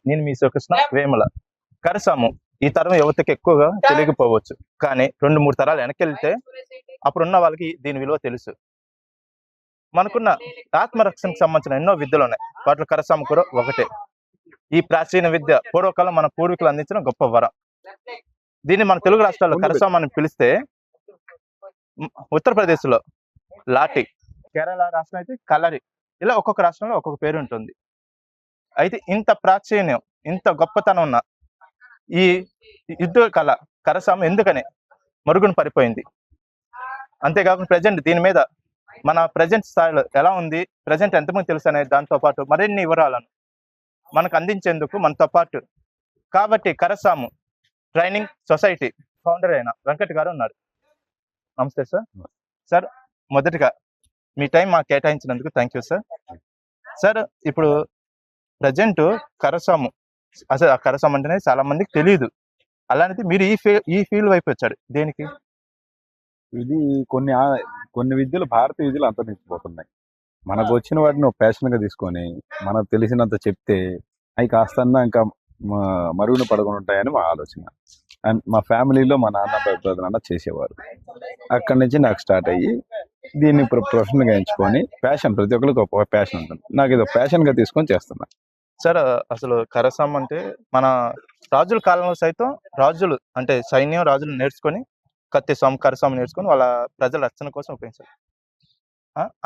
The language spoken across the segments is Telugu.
నేను మీ శ్రీకృష్ణ వేముల. కరసాము ఈ తరం యువతకి ఎక్కువగా తెలియకపోవచ్చు, కానీ 2-3 తరాలు వెనకెళ్తే అప్పుడున్న వాళ్ళకి దీని విలువ తెలుసు. మనకున్న ఆత్మరక్షణకు సంబంధించిన ఎన్నో విద్యలు ఉన్నాయి, వాటిలో కరసాము కూడా ఒకటే. ఈ ప్రాచీన విద్య పూర్వకాలం మన పూర్వీకులు అందించిన గొప్ప వరం. దీన్ని మన తెలుగు రాష్ట్రాల్లో కరసాము అని పిలిస్తే, ఉత్తరప్రదేశ్ లో లాఠీ, కేరళ రాష్ట్రం అయితే కలరి, ఇలా ఒక్కొక్క రాష్ట్రంలో ఒక్కొక్క పేరు ఉంటుంది. అయితే ఇంత ప్రాచీన్యం, ఇంత గొప్పతనం ఉన్న ఈ యుద్ధ కళ కరసాము ఎందుకని మరుగున పడిపోయింది? అంతేకాకుండా ప్రజెంట్ దీని మీద మన ప్రజెంట్ స్థాయిలో ఎలా ఉంది, ప్రజెంట్ ఎంతమంది తెలుసు అనే దాంతో పాటు మరిన్ని వివరాలను మనకు అందించేందుకు మనతో పాటు కాబట్టి కరసాము ట్రైనింగ్ సొసైటీ ఫౌండర్ అయిన వెంకట్ గారు ఉన్నారు. నమస్తే సార్. సార్, మొదటిగా మీ టైం మాకు కేటాయించినందుకు థ్యాంక్ యూ సార్. సార్, ఇప్పుడు ప్రజెంట్ కరసాము, అసలు ఆ కరసాము అంటేనే చాలా మందికి తెలియదు. అలాంటిది మీరు ఈ ఫీల్డ్ వైపు వచ్చారు దేనికి? ఇది కొన్ని విద్యలు భారతీయ విద్యలు అంతరించిపోతున్నాయి. మనకు వచ్చిన వాటిని ఒక ప్యాషన్ గా తీసుకొని మనకు తెలిసినంత చెప్తే అవి కాస్తన్నా ఇంకా మరుగున పడకుండా ఉంటాయని మా ఆలోచన. అండ్ మా ఫ్యామిలీలో మా నాన్న పెద్ద చేసేవారు. అక్కడి నుంచి నాకు స్టార్ట్ అయ్యి దీన్ని ప్రొఫెషనల్ గా ఎంచుకొని ప్యాషన్, ప్రతి ఒక్కరికి ఒక ప్యాషన్ ఉంటుంది, నాకు ఇది ప్యాషన్ గా తీసుకొని చేస్తున్నా. సార్, అసలు కరసాము అంటే మన రాజుల కాలంలో సైతం రాజులు అంటే సైన్యం రాజులు నేర్చుకొని కత్తి సాము, కరసాము నేర్చుకొని వాళ్ళ ప్రజల రక్షణ కోసం ఉపయోగించారు.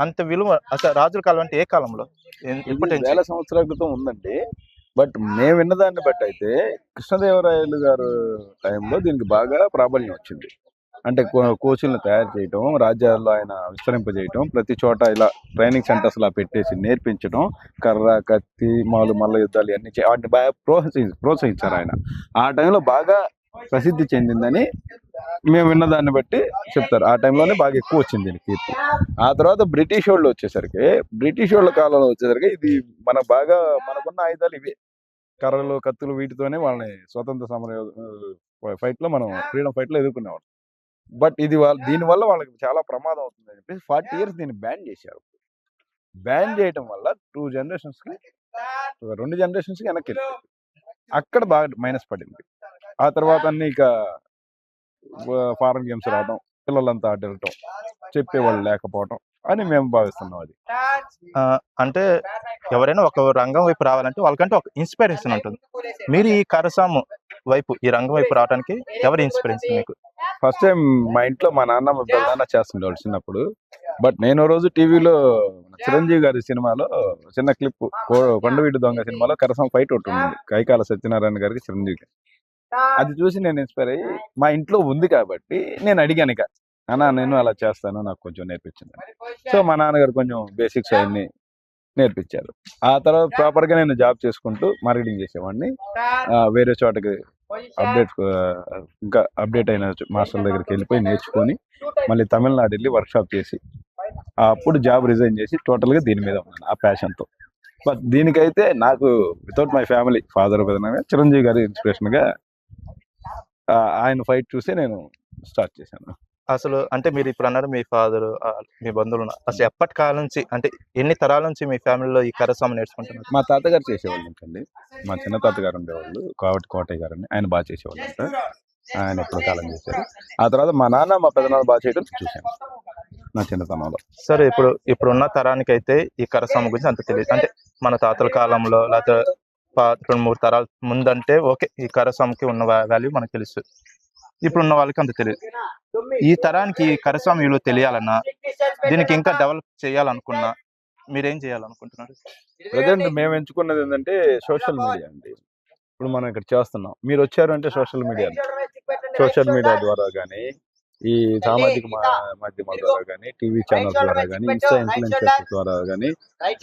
అంత విలువ అసలు రాజుల కాలం అంటే ఏ కాలంలో, వేల సంవత్సరాల క్రితం ఉందండి. బట్ మేము విన్నదాన్ని బట్టి అయితే కృష్ణదేవరాయలు గారు టైంలో దీనికి బాగా ప్రాబల్యం వచ్చింది. అంటే కోచులను తయారు చేయటం, రాజ్యాల్లో ఆయన విస్తరింపజేయటం, ప్రతి చోట ఇలా ట్రైనింగ్ సెంటర్స్ లా పెట్టేసి నేర్పించడం, కర్ర, కత్తి, మల్ల యుద్ధాలు ఇవన్నీ వాటిని బాగా ప్రోత్సహించారు ఆయన. ఆ టైంలో బాగా ప్రసిద్ధి చెందిందని మేము విన్నదాన్ని బట్టి చెప్తారు. ఆ టైంలోనే బాగా ఎక్కువ వచ్చింది దీని కీర్తి. ఆ తర్వాత బ్రిటిష్ వాళ్ళ కాలంలో వచ్చేసరికి ఇది మనకున్న ఆయుధాలు ఇవే, కర్రలు, కత్తులు, వీటితోనే వాళ్ళని స్వతంత్ర సమర ఫైట్ లో మనం ఫ్రీడమ్ ఫైట్ లో ఎదుర్కొనేవాళ్ళం. బట్ దీనివల్ల వాళ్ళకి చాలా ప్రమాదం అవుతుంది అని చెప్పేసి 40 years దీన్ని బ్యాన్ చేశారు. బ్యాన్ చేయటం వల్ల 2 generations కి వెనక్కి వెళ్ళింది. అక్కడ బాగా మైనస్ పడింది. ఆ తర్వాత అన్ని ఇక ఫారెన్ గేమ్స్ రావడం, పిల్లలంతా ఆడటం, చెప్పేవాళ్ళు లేకపోవటం అని మేము భావిస్తున్నాం. అది అంటే ఎవరైనా ఒక రంగం వైపు రావాలంటే వాళ్ళకంటే ఒక ఇన్స్పిరేషన్ ఉంటుంది. మీరు ఈ కరసాము వైపు, ఈ రంగం వైపు రావడానికి ఎవరి ఇన్స్పిరేషన్ మీకు? ఫస్ట్ టైం మా ఇంట్లో మా నాన్న చేస్తుండేవాళ్ళు చిన్నప్పుడు. బట్ నేను రోజు టీవీలో చిరంజీవి గారి సినిమాలో చిన్న క్లిప్, కొండవీటి దొంగ సినిమాలో కరసాము ఫైట్ ఒకటి ఉంది, కైకాల సత్యనారాయణ గారికి చిరంజీవి గారి. అది చూసి నేను ఇన్స్పైర్ అయ్యి మా ఇంట్లో ఉంది కాబట్టి నేను అడిగాను, ఇక అన్నా నేను అలా చేస్తాను, నాకు కొంచెం నేర్పించింది. సో మా నాన్నగారు కొంచెం బేసిక్స్ అవన్నీ నేర్పించారు. ఆ తర్వాత ప్రాపర్ గా నేను జాబ్ చేసుకుంటూ మార్కెటింగ్ చేసేవాడిని. వేరే చోటకి ఇంకా అప్డేట్ అయిన మాస్టర్ దగ్గరికి వెళ్ళిపోయి నేర్చుకొని మళ్ళీ తమిళనాడు వెళ్ళి వర్క్ షాప్ చేసి అప్పుడు జాబ్ రిజైన్ చేసి టోటల్ గా దీని మీద ఉన్నాను ఆ ప్యాషన్ తో. బట్ దీనికైతే నాకు without my family, father Chiranjeevi గారి ఇన్స్పిరేషన్ గా ఆయన ఫైట్ చూసి నేను స్టార్ట్ చేశాను. అసలు అంటే మీరు ఇప్పుడు అన్నారు మీ ఫాదర్, మీ బంధువులు, అసలు ఎప్పటి కాలం నుంచి, అంటే ఎన్ని తరాల నుంచి మీ ఫ్యామిలీలో ఈ కరసాము నేర్చుకుంటున్నారు? మా తాతగారు చేసేవాళ్ళు అండి. మా చిన్న తాతగారు ఉండేవాళ్ళు, కోటయ్య గారు అని, ఆయన బాగా చేసేవాళ్ళు అంట. ఆయన ఎప్పుడు కాలం చేశారు. ఆ తర్వాత మా నాన్న, మా పెద్దనాన్న బాగా చేయడం చూశాను నా చిన్నతనంలో. సరే, ఇప్పుడున్న తరానికి అయితే ఈ కరసాము గురించి అంత తెలియదు. అంటే మన తాతల కాలంలో లేకపోతే 2-3 తరాల ముందంటే ఓకే, ఈ కరసాముకి ఉన్న వాల్యూ మనకు తెలుసు. ఇప్పుడున్న వాళ్ళకి అంత తెలియదు. ఈ తరానికి కరసాము విలువ తెలియాలన్నా, దీనికి ఇంకా డెవలప్ చేయాలనుకున్నా మీరేం చేయాలనుకుంటున్నారు? ప్రజెంట్ మేము ఎంచుకున్నది ఏంటంటే సోషల్ మీడియా అండి. ఇప్పుడు మనం ఇక్కడ చేస్తున్నాం, మీరు వచ్చారు అంటే సోషల్ మీడియా ద్వారా కానీ, ఈ సామాజిక మాధ్యమాల ద్వారా కానీ, టీవీ ఛానల్స్ ద్వారా కానీ, ఇన్ఫ్లుయెన్సర్స్ ద్వారా కానీ,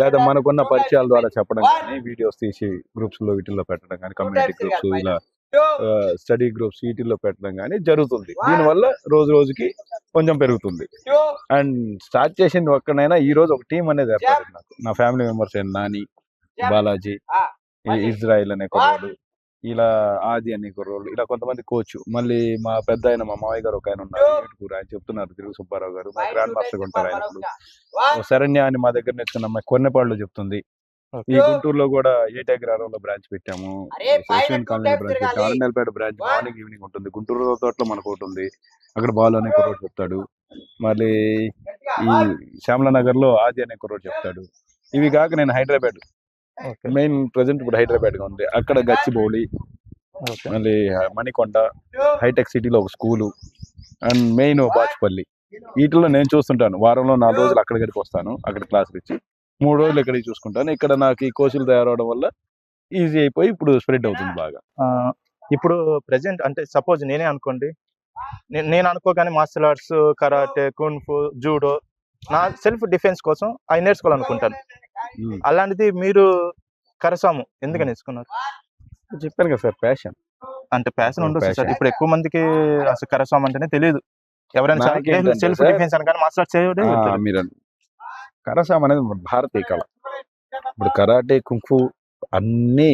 లేదా మనకున్న పరిచయాల ద్వారా చెప్పడం కానీ, వీడియోస్ తీసి గ్రూప్స్ లో వీటిల్లో పెట్టడం కానీ, కమ్యూనిటీ గ్రూప్స్, ఇలా స్టడీ గ్రూప్స్ వీటిల్లో పెట్టడం కానీ జరుగుతుంది. దీనివల్ల రోజు రోజుకి కొంచెం పెరుగుతుంది. అండ్ స్టార్ట్ చేసింది ఒక్కనైనా ఈ రోజు ఒక టీం అనేది ఏర్పడింది నాకు. నా ఫ్యామిలీ మెంబర్స్ అయిన నాని, బాలాజీ, ఇజ్రాయిల్ అనే కుర్రోడు, ఇలా ఆది అనే కుర్రోళ్ళు, ఇలా కొంతమంది కోచ్, మళ్ళీ మా పెద్ద ఆయన మా మావయ్య గారు ఒక ఆయన ఉన్నారు, ఆయన చెప్తున్నారు, తిరుగు సుబ్బారావు గారు, మా గ్రాండ్ మాస్టర్ ఉంటారు ఆయన. ఇప్పుడు శరణ్య అని మా దగ్గర నేర్చుకున్న అమ్మాయి కొన్నెపాళ్ళు చెప్తుంది. ఈ గుంటూరులో కూడా ఏటగ్రారంలో బ్రాంచ్ పెట్టాము, యశ్వంత్ కాలనీలో బ్రాంచ్ పెట్టాము, ఆరండల్పేట బ్రాంచ్ మార్నింగ్ ఈవినింగ్ ఉంటుంది, గుంటూరు తోటలో మనకు ఒకటి ఉంది, అక్కడ బాలు అనే కుర్రోడు చెప్తాడు, మళ్ళీ ఈ శ్యామల నగర్ లో ఆది అనే కుర్రోడు చెప్తాడు. ఇవి కాక నేను హైదరాబాద్ ఓకే మెయిన్ ప్రజెంట్ ఇప్పుడు హైదరాబాద్ గా ఉంది, అక్కడ గచ్చిబౌలి, ఓకే మళ్ళీ మణికొండ, హైటెక్ సిటీలో ఒక స్కూలు అండ్ మెయిన్ బాచుపల్లి. వీటిలో నేను చూస్తుంటాను, వారంలో 4 రోజులు అక్కడ గడిపి వస్తాను, అక్కడ క్లాసులు ఇచ్చి 3 రోజులు ఇక్కడికి చూసుకుంటాను. ఇక్కడ నాకు ఈ కోర్సులు తయారవడం వల్ల ఈజీ అయిపోయి ఇప్పుడు స్ప్రెడ్ అవుతుంది బాగా. ఇప్పుడు ప్రెసెంట్ అంటే సపోజ్ నేనే అనుకోండి, నేను అనుకోగానే martial arts, karate, kung fu, judo నా సెల్ఫ్ డిఫెన్స్ కోసం అవి నేర్చుకోవాలనుకుంటాను. అలాంటిది మీరు కరసాము ఎందుకని నేర్చుకున్నారు? చెప్పాను కదా సార్, ప్యాషన్. అంటే ప్యాషన్ ఉండొచ్చు సార్. Passion. ఇప్పుడు ఎక్కువ మందికి అసలు కరసాము అంటేనే తెలియదు. ఎవరైనా నాకేంటంటే సెల్ఫ్ సార్, డిఫెన్స్ అనగానే మార్షల్ ఆర్ట్స్ చేయడం మీరు కరసాం అనేది మన భారతీయ కళ. ఇప్పుడు కరాటే, కుంఫు అన్నీ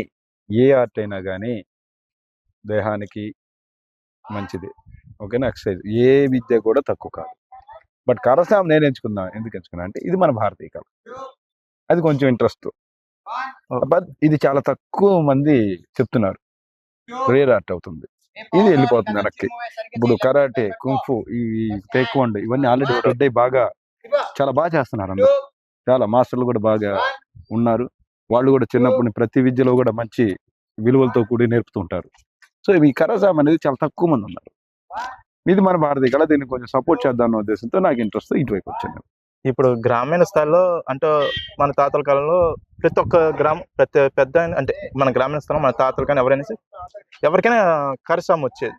ఏ ఆర్ట్ అయినా కానీ దేహానికి మంచిది, ఓకేనా. ఎక్సర్సైజ్ ఏ విద్య కూడా తక్కువ కాదు. బట్ కరసాం నేను ఎందుకు ఎంచుకున్నా అంటే ఇది మన భారతీయ కళ, అది కొంచెం ఇంట్రెస్ట్. బట్ ఇది చాలా తక్కువ మంది చెప్తున్నారు, రేర్ ఆర్ట్ అవుతుంది, ఇది వెళ్ళిపోతుంది వెనక్కి. ఇప్పుడు కరాటే, కుంఫు, ఈ టేక్వాండో ఇవన్నీ ఆల్రెడీ స్ప్రెడ్ అయ్యి బాగా చాలా బాగా చేస్తున్నారు అందరూ. చాలా మాస్టర్లు కూడా బాగా ఉన్నారు, వాళ్ళు కూడా చిన్నప్పటి ప్రతి విద్యలో కూడా మంచి విలువలతో కూడి నేర్పుతూ ఉంటారు. సో ఈ కరసాం అనేది చాలా తక్కువ మంది ఉన్నారు. ఇది మన భారతీయ కళ, దీన్ని కొంచెం సపోర్ట్ చేద్దాం ఉద్దేశంతో నాకు ఇంట్రెస్ట్ ఇటువైపు వచ్చాను. ఇప్పుడు గ్రామీణ స్థాయిలో అంటే మన తాతల కాలంలో ప్రతి ఒక్క ప్రతి పెద్ద అంటే మన గ్రామీణ స్థలం మన తాతలు కానీ ఎవరైనా ఎవరికైనా కరసాం వచ్చేది.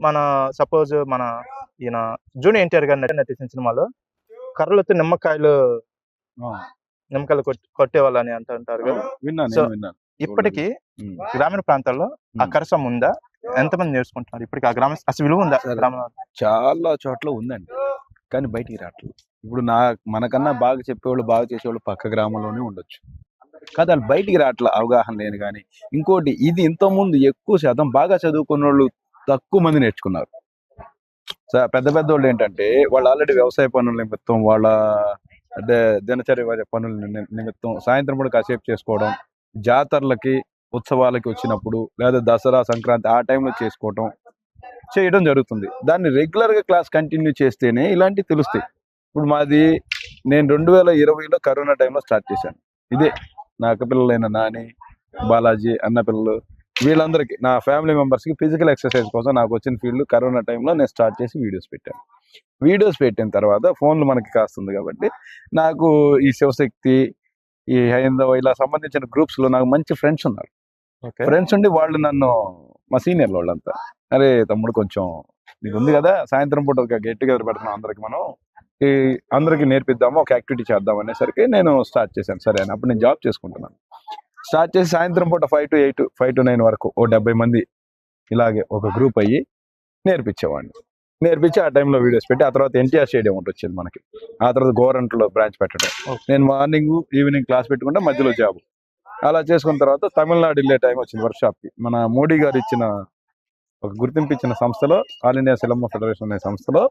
మన సపోజ్ మన ఈయన జూనియర్ ఎన్టీఆర్ గారు నటించిన సినిమాలో కర్రలతో నిమ్మకాయలు కొట్టేవాళ్ళు అని అంటారు కదా. సో ఇప్పటికీ గ్రామీణ ప్రాంతాల్లో ఆ కరసాం ఉందా? ఎంతమంది నేర్చుకుంటున్నారు ఇప్పటికి? ఆ గ్రామ అసలు విలువ ఉందా? చాలా చోట్ల ఉందండి, కానీ బయటికి రావట్లేదు. ఇప్పుడు మనకన్నా బాగా చెప్పేవాళ్ళు, బాగా చేసేవాళ్ళు పక్క గ్రామంలోనే ఉండొచ్చు, కాదు వాళ్ళు బయటికి రావట్లే, అవగాహన లేని. కానీ ఇంకోటి, ఇది ఇంతకుముందు ఎక్కువ శాతం బాగా చదువుకున్న వాళ్ళు తక్కువ మంది నేర్చుకున్నారు. పెద్ద పెద్ద వాళ్ళు ఏంటంటే వాళ్ళు ఆల్రెడీ వ్యవసాయ పనుల నిమిత్తం, వాళ్ళ అంటే దినచర్య పనుల నిమిత్తం సాయంత్రం కూడా కాసేపు చేసుకోవడం, జాతరలకి ఉత్సవాలకి వచ్చినప్పుడు లేదా దసరా, సంక్రాంతి ఆ టైంలో చేయడం జరుగుతుంది. దాన్ని రెగ్యులర్ గా క్లాస్ కంటిన్యూ చేస్తేనే ఇలాంటివి తెలుస్తాయి. ఇప్పుడు నేను 2020లో కరోనా టైంలో స్టార్ట్ చేశాను. ఇదే నా అక్క పిల్లలైన నాని, బాలాజీ, అన్న పిల్లలు, వీళ్ళందరికీ నా ఫ్యామిలీ మెంబర్స్కి ఫిజికల్ ఎక్సర్సైజ్ కోసం నాకు వచ్చిన ఫీల్డ్ కరోనా టైంలో నేను స్టార్ట్ చేసి వీడియోస్ పెట్టాను. వీడియోస్ పెట్టిన తర్వాత ఫోన్లు మనకి కాస్తుంది కాబట్టి నాకు ఈ శివశక్తి, ఈ హైందవ ఇలా సంబంధించిన గ్రూప్స్ లో నాకు మంచి ఫ్రెండ్స్ ఉన్నారు. ఫ్రెండ్స్ ఉండి వాళ్ళు నన్ను, మా సీనియర్లు వాళ్ళంతా, అరే తమ్ముడు కొంచెం నీకు ఉంది కదా సాయంత్రం పూట ఒక గెట్ టుగెదర్ పెడుతున్నాం అందరికి, మనం అందరికి నేర్పిద్దాము, ఒక యాక్టివిటీ చేద్దాం అనేసరికి నేను స్టార్ట్ చేశాను. సరే అని అప్పుడు నేను జాబ్ చేసుకుంటున్నాను. స్టార్ట్ చేసి సాయంత్రం పూట 5 to 8, 5 to 9 వరకు ఓ 70 మంది ఇలాగే ఒక గ్రూప్ అయ్యి నేర్పించేవాడిని. నేర్పించి ఆ టైంలో వీడియోస్ పెట్టి, ఆ తర్వాత ఎన్టీఆర్ స్టేడియం ఒకటి వచ్చింది మనకి, ఆ తర్వాత గోరంట్లో బ్రాంచ్ పెట్టడం, నేను మార్నింగ్ ఈవినింగ్ క్లాస్ పెట్టుకుంటే మధ్యలో జాబ్, అలా చేసుకున్న తర్వాత తమిళనాడు వెళ్ళే టైం వచ్చింది వర్క్షాప్కి. మన మోడీ గారు ఇచ్చిన ఒక గుర్తింపు ఇచ్చిన సంస్థలో, ఆల్ ఇండియా సిలమ్మ ఫెడరేషన్ అనే సంస్థలో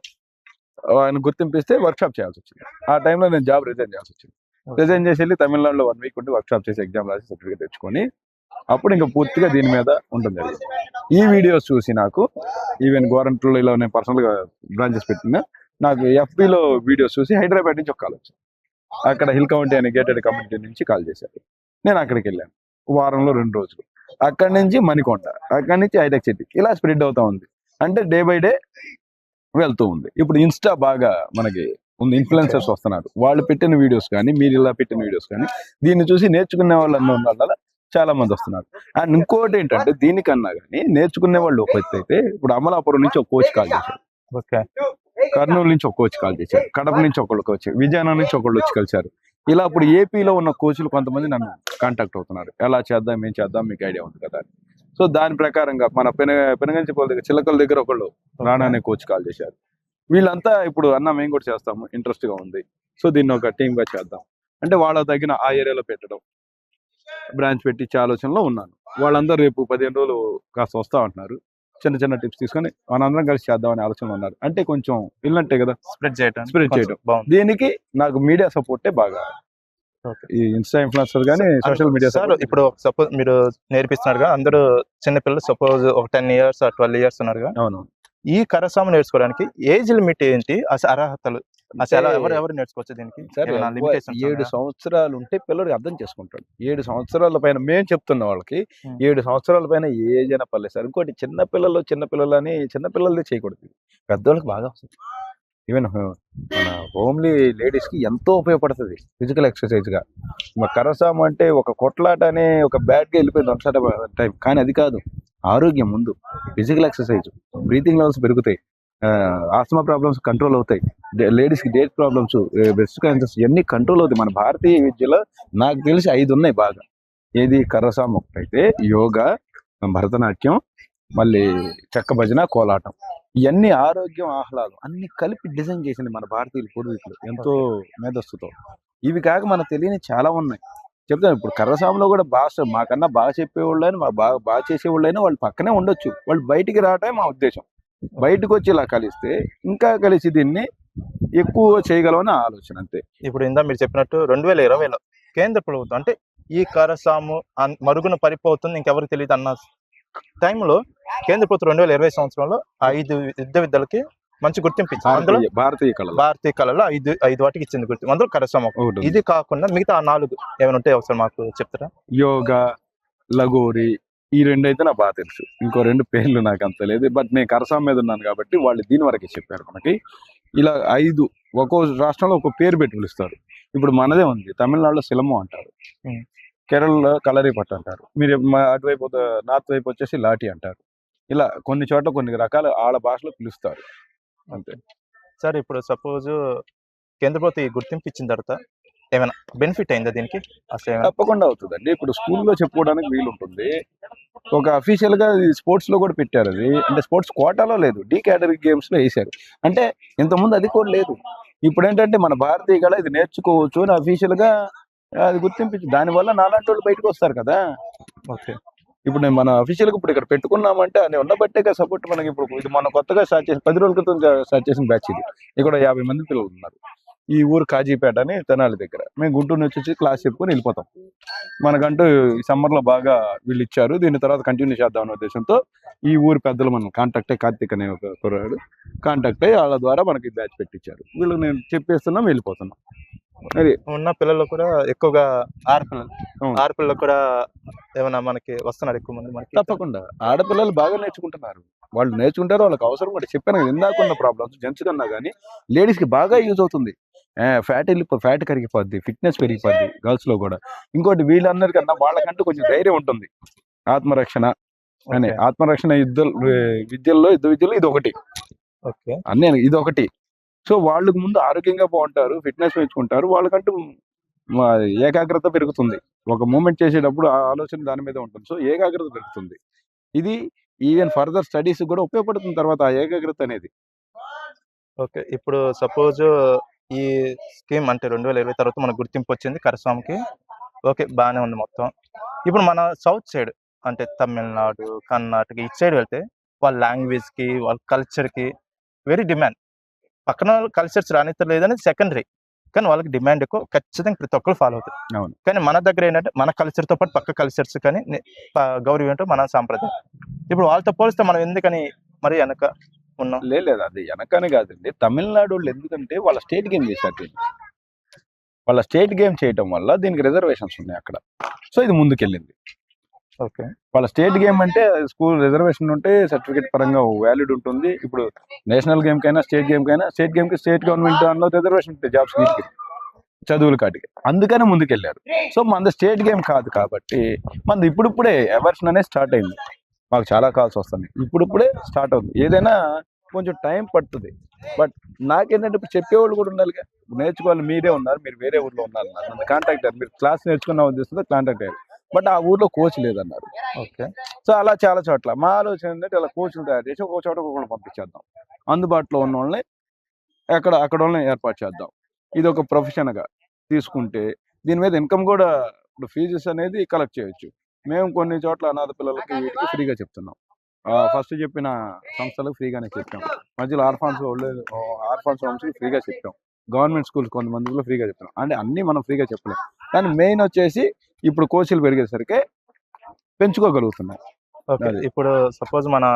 ఆయన గుర్తింపిస్తే వర్క్షాప్ చేయాల్సి వచ్చింది. ఆ టైంలో నేను జాబ్ రిజైన్ చేయాల్సి వచ్చింది. రిజైన్ చేసి వెళ్ళి తమిళనాడులో 1 వీక్ ఉండి వర్క్షాప్ చేసి ఎగ్జామ్ రాసి సర్టిఫికేట్ తెచ్చుకొని అప్పుడు ఇంకా పూర్తిగా దీని మీద ఉంటుంది. ఈ వీడియోస్ చూసి నాకు ఈవెన్ గవర్నమెంట్లో ఇలా నేను పర్సనల్గా బ్రాంచెస్ పెట్టిన, నాకు FBలో వీడియోస్ చూసి హైదరాబాద్ నుంచి ఒక కాల్ వచ్చింది. అక్కడ హిల్ కౌంటీ అనే గేటెడ్ కమ్యూనిటీ నుంచి కాల్ చేశారు. నేను అక్కడికి వెళ్ళాను వారంలో 2 రోజులు. అక్కడి నుంచి మణికొండ, అక్కడి నుంచి హైటెక్ సిటీ, ఇలా స్ప్రెడ్ అవుతా ఉంది. అంటే డే బై డే వెళ్తూ ఉంది. ఇప్పుడు ఇన్స్టా బాగా మనకి ఉంది, ఇన్ఫ్లుయెన్సర్స్ వస్తున్నారు, వాళ్ళు పెట్టిన వీడియోస్ కానీ, మీరు ఇలా పెట్టిన వీడియోస్ కానీ దీన్ని చూసి నేర్చుకునే వాళ్ళు వల్ల చాలా మంది వస్తున్నారు. అండ్ ఇంకోటి ఏంటంటే దీనికన్నా కానీ నేర్చుకునే వాళ్ళు అయితే, ఇప్పుడు అమలాపురం నుంచి ఒక కోచ్ కాల్ చేశారు, కర్నూలు నుంచి ఒక కోచ్ కాల్ చేశారు, కడప నుంచి ఒకళ్ళు కోచ్, విజయనగరం నుంచి ఒకళ్ళు వచ్చి కలిశారు. ఇలా ఇప్పుడు ఏపీలో ఉన్న కోచ్లు కొంతమంది నన్ను కాంటాక్ట్ అవుతున్నారు, ఎలా చేద్దాం, ఏం చేద్దాం, మీకు ఐడియా ఉంది కదా. సో దాని ప్రకారంగా మన పెనగంచిపోల దగ్గర చిలకల దగ్గర ఒకళ్ళు రాణా అనే కోచ్ కాల్ చేశారు. వీళ్ళంతా ఇప్పుడు అన్న మేము కూడా చేస్తాము, ఇంట్రెస్ట్ గా ఉంది, సో దీన్ని ఒక టీమ్ గా చేద్దాం అంటే వాళ్ళ తగిన ఆ ఏరియాలో పెట్టడం, బ్రాంచ్ పెట్టించే ఆలోచనలో ఉన్నాను. వాళ్ళందరూ రేపు 15 రోజులు కాస్త వస్తా ఉంటున్నారు, చిన్న చిన్న టిప్స్ తీసుకొని మనందరం కలిసి చేద్దామనే ఆలోచనలో ఉన్నారు. అంటే కొంచెం ఇల్లంటే కదా స్ప్రెడ్ చేయడం. దీనికి నాకు మీడియా సపోర్టే బాగా ఓకే. ఈ ఇన్స్టా ఇన్ఫ్లుయెన్సర్ కానీ సోషల్ మీడియా సార్ ఇప్పుడు సపోజ్ మీరు నేర్పిస్తున్నారుగా, అందరూ చిన్నపిల్లలు సపోజ్ ఒక 10 ఇయర్స్ 12 ఇయర్స్ ఉన్నారుగా, అవును. ఈ కరసాము నేర్చుకోవడానికి ఏజ్ లిమిట్ ఏంటి? అర్హతలు అసలు ఎవరెవరు నేర్చుకోవచ్చు దీనికి? సార్ ఏమైనా ఎక్కువ లిమిటేషన్స్ 7 ఉన్నాయా? సంవత్సరాలు ఉంటే పిల్లడు అర్థం చేసుకుంటాడు. 7 సంవత్సరాల పైన మేము చెప్తున్న వాళ్ళకి హ్మ్. 7 సంవత్సరాల పైన ఏజ్ అయినా పర్లేదు సార్. ఇంకోటి చిన్న పిల్లలని చిన్న పిల్లలదే చేయకూడదు. పెద్దోళ్ళకి బాగా వస్తుంది. ఈవెన్ మన హోమ్లీ లేడీస్‌కి ఎంతో ఉపయోగపడుతది ఫిజికల్ ఎక్సర్‌సైజ్‌గా. కరసాము అంటే ఒక కొట్లాట అనే ఒక బ్యాడ్‌గా వెళ్ళిపోయింది వన్స్ అట్ ఎ టైమ్. కానీ అది కాదు. ఆరోగ్యం ముందు. ఫిజికల్ ఎక్సర్‌సైజ్, బ్రీతింగ్ లెవెల్స్ పెరుగుతాయి. ఆస్తమా ప్రాబ్లమ్స్ కంట్రోల్ అవుతాయి. లేడీస్‌కి డేట్ ప్రాబ్లమ్స్, బ్రెస్ట్ క్యాన్సర్స్ ఇవన్నీ కంట్రోల్ అవుతాయి. మన భారతీయ విద్యలో నాకు తెలిసి 5 ఉన్నాయి బాగా. ఏది కర్రసాము ఒకటైతే, యోగా, భరతనాట్యం, మళ్ళీ చెక్క భజన, కోలాటం. ఇవన్నీ ఆరోగ్యం, ఆహ్లాదం అన్ని కలిపి డిజైన్ చేసింది మన భారతీయుల పూర్వీకులు ఎంతో మేధస్సుతో. ఇవి కాక మనకు తెలియని చాలా ఉన్నాయి. చెప్తాను ఇప్పుడు కర్రసాములో కూడా మాకన్నా బాగా చెప్పేవాళ్ళని, బాగా చేసేవాళ్ళైనా వాళ్ళు పక్కనే ఉండొచ్చు. వాళ్ళు బయటికి రావటమే మా ఉద్దేశం. బయటకు వచ్చి ఇలా కలిస్తే ఇంకా కలిసి దీన్ని ఎక్కువ చేయగలమని ఆలోచన అంతే. ఇప్పుడు మీరు చెప్పినట్టు 2020లో కేంద్ర ప్రభుత్వం అంటే ఈ కరసాము మరుగున పడిపోతుంది ఇంకెవరికి తెలియదు అన్న టైంలో కేంద్ర ప్రభుత్వం 2020 సంవత్సరంలో 5 యుద్ధ విద్యలకి మంచి గుర్తింపు ఇచ్చింది. అందులో భారతీయ కళలో 5 వాటికి ఇచ్చింది గుర్తింపు. అందులో కరసాము ఒకటి. ఇది కాకుండా మిగతా 4 ఏమైనా ఉంటే ఒకసారి మాకు చెప్తారా? యోగా, లగోరి, ఈ 2 అయితే నాకు బాగా తెలుసు. ఇంకో 2 పేర్లు నాకు అంత లేదు. బట్ నేను కరసాము మీద ఉన్నాను కాబట్టి వాళ్ళు దీని వరకే చెప్పారు మనకి. ఇలా 5 ఒక్కో రాష్ట్రంలో ఒక్కో పేరు పెట్టి పిలుస్తారు. ఇప్పుడు మనదే ఉంది. తమిళనాడులో సిలమం అంటారు, కేరళలో కలరిపట్టు అంటారు, మీరు అటువైపు నార్త్ వైపు వచ్చేసి లాఠీ అంటారు. ఇలా కొన్ని చోట్ల కొన్ని రకాల ఆళ్ళ భాషలో పిలుస్తారు అంతే. సార్ ఇప్పుడు సపోజ్ కేంద్ర ప్రభుత్వం ఈ గుర్తింపు ఇచ్చిన తర్వాత ఏమైనా బెనిఫిట్ అయిందా దీనికి? అసలు తప్పకుండా అవుతుందండి. ఇప్పుడు స్కూల్లో చెప్పుకోవడానికి వీలుంటుంది. ఒక అఫీషియల్ గా స్పోర్ట్స్ లో కూడా పెట్టారు. అది అంటే స్పోర్ట్స్ కోటాలో లేదు, డి కేటగిరీ గేమ్స్ లో వేశారు. అంటే ఇంతకుముందు అది కూడా లేదు. ఇప్పుడు ఏంటంటే మన భారతీయ కళ ఇది నేర్చుకోవచ్చు అని అఫీషియల్ గా అది గుర్తింపించి దానివల్ల నాలాంటి వాళ్ళు బయటకు వస్తారు కదా. ఓకే. ఇప్పుడు నేను మన అఫీషియల్ గా ఇప్పుడు ఇక్కడ పెట్టుకున్నామంటే అని ఉండబట్టే సపోర్ట్ మనకి. ఇప్పుడు ఇది మనం కొత్తగా స్టార్ట్ చేసి 10 రోజుల క్రితం స్టార్ట్ చేసిన బ్యాచ్ ఇది. ఇక్కడ 50 మంది పిల్లలు ఉన్నారు. ఈ ఊరు కాజీపేట అని తెనాలి దగ్గర. మేము గుంటూరు నుంచి వచ్చి క్లాస్ చెప్పుకొని వెళ్ళిపోతాం. మనకంటూ ఈ సమ్మర్ లో బాగా వీళ్ళు ఇచ్చారు. దీని తర్వాత కంటిన్యూ చేద్దాం అనే ఉద్దేశంతో ఈ ఊరు పెద్దలు మనం కాంటాక్ట్ అయ్యి, కార్తీక్ అనే ఒక కుర్రాడు కాంటాక్ట్ అయ్యి వాళ్ళ ద్వారా మనకి బ్యాచ్ పెట్టించారు. వీళ్ళు నేను చెప్పేస్తున్నాం, వెళ్ళిపోతున్నాం. మరి ఉన్న పిల్లలు కూడా ఎక్కువగా ఆడపిల్లలు కూడా ఏమైనా మనకి వస్తున్నారు ఎక్కువ మంది మనకి? తప్పకుండా ఆడపిల్లలు బాగా నేర్చుకుంటున్నారు. వాళ్ళు నేర్చుకుంటారు, వాళ్ళకి అవసరం కూడా. చెప్పాను కదా ఇందాక ఉన్న ప్రాబ్లమ్స్ జెంట్స్ కన్నా కానీ లేడీస్ కి బాగా యూజ్ అవుతుంది. ఫ్యాట్ కరిగిపోద్ది, ఫిట్నెస్ పెరిగిపోద్ది గర్ల్స్ లో కూడా. ఇంకోటి వీళ్ళందరికన్నా వాళ్ళకంటూ కొంచెం ధైర్యం ఉంటుంది. ఆత్మరక్షణ అనే ఆత్మరక్షణ విద్యల్లో ఇది ఒకటి. అన్నీ ఇది ఒకటి. సో వాళ్ళకి ముందు ఆరోగ్యంగా బాగుంటారు, ఫిట్నెస్ పెంచుకుంటారు, వాళ్ళకంటూ ఏకాగ్రత పెరుగుతుంది. ఒక మూమెంట్ చేసేటప్పుడు ఆ ఆలోచన దాని మీద ఉంటుంది. సో ఏకాగ్రత పెరుగుతుంది. ఇది ఈవెన్ ఫర్దర్ స్టడీస్ కూడా ఉపయోగపడుతుంది తర్వాత ఆ ఏకాగ్రత అనేది. ఓకే. ఇప్పుడు సపోజ్ ఈ స్కీమ్ అంటే 2020 తర్వాత మనకు గుర్తింపు వచ్చింది కరసాముకి. ఓకే, బాగానే ఉంది మొత్తం. ఇప్పుడు మన సౌత్ సైడ్ అంటే తమిళనాడు, కర్ణాటక ఇటు సైడ్ వెళ్తే వాళ్ళ లాంగ్వేజ్కి, వాళ్ళ కల్చర్కి వెరీ డిమాండ్. పక్కన కల్చర్స్ రానిత్తలేదని సెకండరీ, కానీ వాళ్ళకి డిమాండ్ ఎక్కువ. ఖచ్చితంగా ప్రతి ఒక్కరు ఫాలో అవుతారు. అవును. కానీ మన దగ్గర ఏంటంటే మన కల్చర్తో పాటు పక్క కల్చర్స్ కానీ గౌరవం ఏంటో మన సాంప్రదాయం. ఇప్పుడు వాళ్ళతో పోలిస్తే మనం ఎందుకని మరి వెనక ఉన్నాం? లేదు, అది వెనకనే కాదండి. తమిళనాడు వాళ్ళు ఎందుకంటే వాళ్ళ స్టేట్ గేమ్ చేశారు దీన్ని. వాళ్ళ స్టేట్ గేమ్ చేయటం వల్ల దీనికి రిజర్వేషన్స్ ఉన్నాయి అక్కడ. సో ఇది ముందుకెళ్ళింది. ఓకే. వాళ్ళ స్టేట్ గేమ్ అంటే స్కూల్ రిజర్వేషన్ ఉంటే సర్టిఫికేట్ పరంగా వ్యాలిడ్ ఉంటుంది. ఇప్పుడు నేషనల్ గేమ్ కైనా స్టేట్ గేమ్ కైనా స్టేట్ గవర్నమెంట్ దానిలో రిజర్వేషన్ ఉంటాయి జాబ్స్ చదువుల కాటికి. అందుకనే ముందుకెళ్ళారు. సో మన స్టేట్ గేమ్ కాదు కాబట్టి మనది ఇప్పుడిప్పుడే ఎవర్షన్ అనేది స్టార్ట్ అయింది. మాకు చాలా కాల్స్ వస్తున్నాయి. ఇప్పుడిప్పుడే స్టార్ట్ అవుతుంది. ఏదైనా కొంచెం టైం పడుతుంది. బట్ నాకేంటంటే ఇప్పుడు చెప్పేవాళ్ళు కూడా ఉండాలిగా. నేర్చుకోవాలి, మీరే ఉన్నారు, మీరు వేరే ఊర్లో ఉన్నారు, నన్ను కాంటాక్ట్ అయ్యారు, మీరు క్లాస్ నేర్చుకున్న ఉద్దేశంతో కాంటాక్ట్ అయ్యారు. బట్ ఆ ఊర్లో కోచ్ లేదన్నారు. ఓకే. సో అలా చాలా చోట్ల మా ఆలోచన ఏంటంటే ఇలా కోచ్లు తయారు చేసి ఒక చోట ఒకళ్ళు పంపించేద్దాం. అందుబాటులో ఉన్న వాళ్ళని అక్కడ వాళ్ళని ఏర్పాటు చేద్దాం. ఇది ఒక ప్రొఫెషన్గా తీసుకుంటే దీని మీద ఇన్కమ్ కూడా ఇప్పుడు ఫీజెస్ అనేది కలెక్ట్ చేయొచ్చు. మేము కొన్ని చోట్ల అనాథ పిల్లలకి వీటికి ఫ్రీగా చెప్తున్నాం. ఫస్ట్ చెప్పిన సంస్థలకు ఫ్రీగానే చెప్పాం. మధ్యలో ఆర్ఫాన్స్ హోమ్స్కి ఫ్రీగా చెప్పాం. గవర్నమెంట్ స్కూల్స్ కొంతమందిలో ఫ్రీగా చెప్తున్నాం. అంటే అన్నీ మనం ఫ్రీగా చెప్పలేం, కానీ మెయిన్ వచ్చేసి ఇప్పుడు కోచింగ్లు పెరిగేసరికి పెంచుకోగలుగుతున్నాం. ఓకే. అది. ఇప్పుడు సపోజ్ మన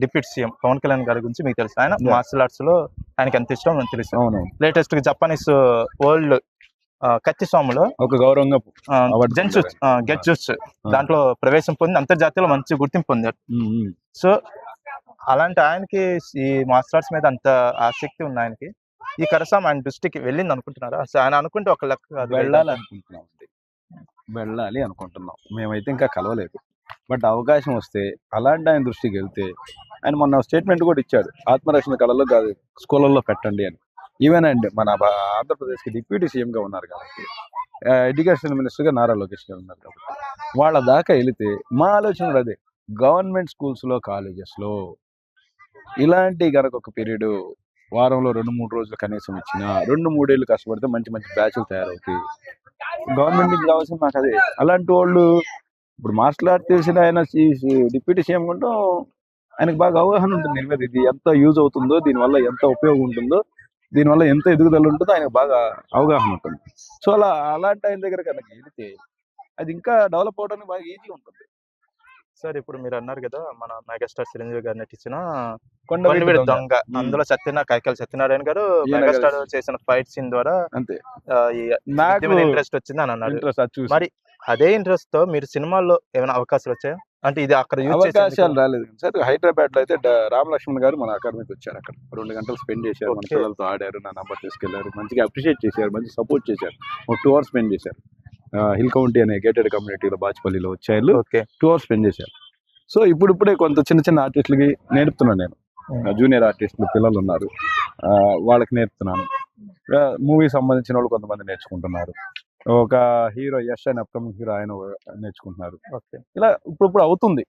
డిప్యూటీ సీఎం పవన్ కళ్యాణ్ గారి గురించి మీకు తెలుసు. ఆయన Yeah. మార్షల్ ఆర్ట్స్ లో ఆయనకి ఎంత ఇష్టం మనకు తెలుసు. అవును, లేటెస్ట్ జపానీస్ వరల్డ్ కత్తి స్వాములో ఒక గౌరవంగా award గెట్జూట్స్ దాంట్లో ప్రవేశం పొంది అంతర్జాతీయంలో మంచి గుర్తింపు పొందారు. సో అలాంటి ఆయనకి ఈ మార్షల్ ఆర్ట్స్ మీద అంత ఆసక్తి ఉంది ఆయనకి. ఈ కరసాం ఆయన దృష్టికి వెళ్ళింది అనుకుంటున్నారా? అసలు ఆయన అనుకుంటే ఒక లెక్క కాదు, వెళ్ళాలి అనుకుంటున్నాం అండి. వెళ్ళాలి అనుకుంటున్నాం. మేమైతే ఇంకా కలవలేదు, బట్ అవకాశం వస్తే అలాంటి ఆయన దృష్టికి వెళ్తే, ఆయన మొన్న స్టేట్మెంట్ కూడా ఇచ్చాడు, ఆత్మరక్షణ కళలో కాదు స్కూళ్ళల్లో పెట్టండి అని. ఈవెన్ అండి మన ఆంధ్రప్రదేశ్కి డిప్యూటీ సీఎంగా ఉన్నారు కాబట్టి, ఎడ్యుకేషన్ మినిస్టర్గా నారా లోకేష్ గారు ఉన్నారు కాబట్టి, వాళ్ళ దాకా వెళితే మా ఆలోచన కూడా అదే. గవర్నమెంట్ స్కూల్స్లో కాలేజెస్లో ఇలాంటి కనుక ఒక పీరియడ్ వారంలో 2-3 రోజులు కనీసం ఇచ్చినా 2-3 ఏళ్ళు కష్టపడితే మంచి మంచి బ్యాచ్లు తయారవుతాయి. గవర్నమెంట్ నుంచి కావాల్సింది నాకు అదే. అలాంటి వాళ్ళు ఇప్పుడు మార్షల్ ఆర్ట్ తెలిసిన ఆయన డిప్యూటీ సీఎం ఉండడం, ఆయనకు బాగా అవగాహన ఉంటుంది దీని మీద, ఇది ఎంత యూజ్ అవుతుందో, దీనివల్ల ఎంత ఉపయోగం ఉంటుందో, దీనివల్ల ఎంత ఎదుగుదల ఉంటుందో ఆయనకు బాగా అవగాహన ఉంటుంది. సో అలాంటి ఆయన దగ్గర కనుక వెళితే అది ఇంకా డెవలప్ అవడానికి బాగా ఈజీ ఉంటుంది. సార్ ఇప్పుడు మీరు అన్నారు కదా, మన మెగాస్టార్ చిరంజీవి గారు నటించిన కొండవీటి కొండవీటి దొంగ. దొంగ, అందులో కైకాల సత్యనారాయణ గారు ఈయన మెగాస్టార్ గారు చేసిన ఫైట్ సీన్ ద్వారా అంతే ఈ నాకు ఇంట్రెస్ట్ వచ్చింది అని అన్నారు. ఇంట్రెస్ట్ అది చూసి. మరి అదే ఇంట్రెస్ట్ తో మీరు సినిమాల్లో ఏమైనా అవకాశాలు వచ్చాయా? అంటే ఇది అక్కడ యూజ్ అవకాశాలు రాలేదు సార్. హైదరాబాద్ లో అయితే రామ్ లక్ష్మణ్ గారు మన అకాడమీకి వచ్చారు. అక్కడ 2 గంటలు స్పెండ్ చేశారు, మన Okay. పిల్లలతో ఆడారు, నా నంబర్ తీసుకెళ్లారు, మంచిగా అప్రిషియేట్ చేశారు, మంచి సపోర్ట్ చేశారు. ఒక 2 hours స్పెండ్ చేశారు. హిల్ కౌంటీ అనే గేటెడ్ కమ్యూనిటీలో బాచ్పల్లిలో వచ్చారు. ఓకే. 2 hours స్పెండ్ చేశారు. సో ఇప్పుడిప్పుడే కొంత చిన్న చిన్న ఆర్టిస్టులకి నేర్పుతున్నాను నేను. జూనియర్ ఆర్టిస్టులు పిల్లలు ఉన్నారు, వాళ్ళకి నేర్పుతున్నాను. మూవీ సంబంధించిన వాళ్ళు కొంతమంది నేర్చుకుంటున్నారు. ఒక హీరో యష్ అని అప్కమింగ్ హీరో ఆయన నేర్చుకుంటున్నారు. ఓకే. ఇలా ఇప్పుడు అవుతుంది,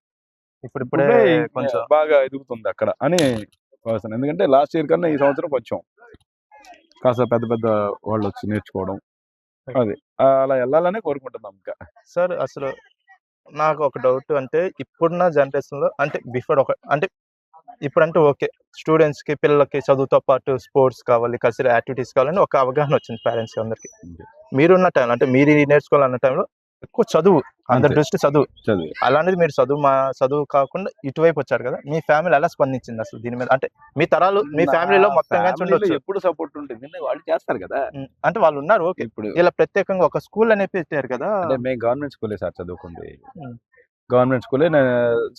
ఇప్పుడే కొంచెం బాగా ఎదుగుతుంది అక్కడ అని భావిస్తాను. ఎందుకంటే లాస్ట్ ఇయర్ కన్నా ఈ సంవత్సరం కొంచెం కాస్త పెద్ద పెద్ద వాళ్ళు వచ్చి నేర్చుకోవడం, అది అలా వెళ్ళాలని కోరుకుంటున్నాం. ఇంకా సార్ అసలు నాకు ఒక డౌట్, అంటే ఇప్పుడున్న జనరేషన్ లో అంటే బిఫోర్ అంటే ఇప్పుడంటే ఓకే, స్టూడెంట్స్ కి పిల్లలకి చదువుతో పాటు స్పోర్ట్స్ కావాలి, కల్చరల్ యాక్టివిటీస్ కావాలని ఒక అవగాహన వచ్చింది పేరెంట్స్ అందరికి. మీరున్న టైం అంటే మీరు నేర్చుకోవాలన్న టైంలో ఎక్కువ చదువు, అందరి అంతే. దృష్టి చదువు. చదివి అలాంటిది మీరు చదువు కాకుండా ఇటువైపు వచ్చారు కదా, మీ ఫ్యామిలీ ఎలా స్పందించింది అసలు దీని మీద? అంటే మీ తరాలు మీ ఫ్యామిలీలో మొత్తంగా ఉండొచ్చు, ఎప్పుడు సపోర్ట్ ఉంటుంది, వాళ్ళు చేస్తారు కదా. అంటే వాళ్ళు ఉన్నారు ఓకే, ఇప్పుడు ఇలా ప్రత్యేకంగా ఒక స్కూల్ అనేది పెట్టారు కదా. అంటే మేము గవర్నమెంట్ స్కూలే సార్ చదువుకుంది, ఉం. గవర్నమెంట్ స్కూలే.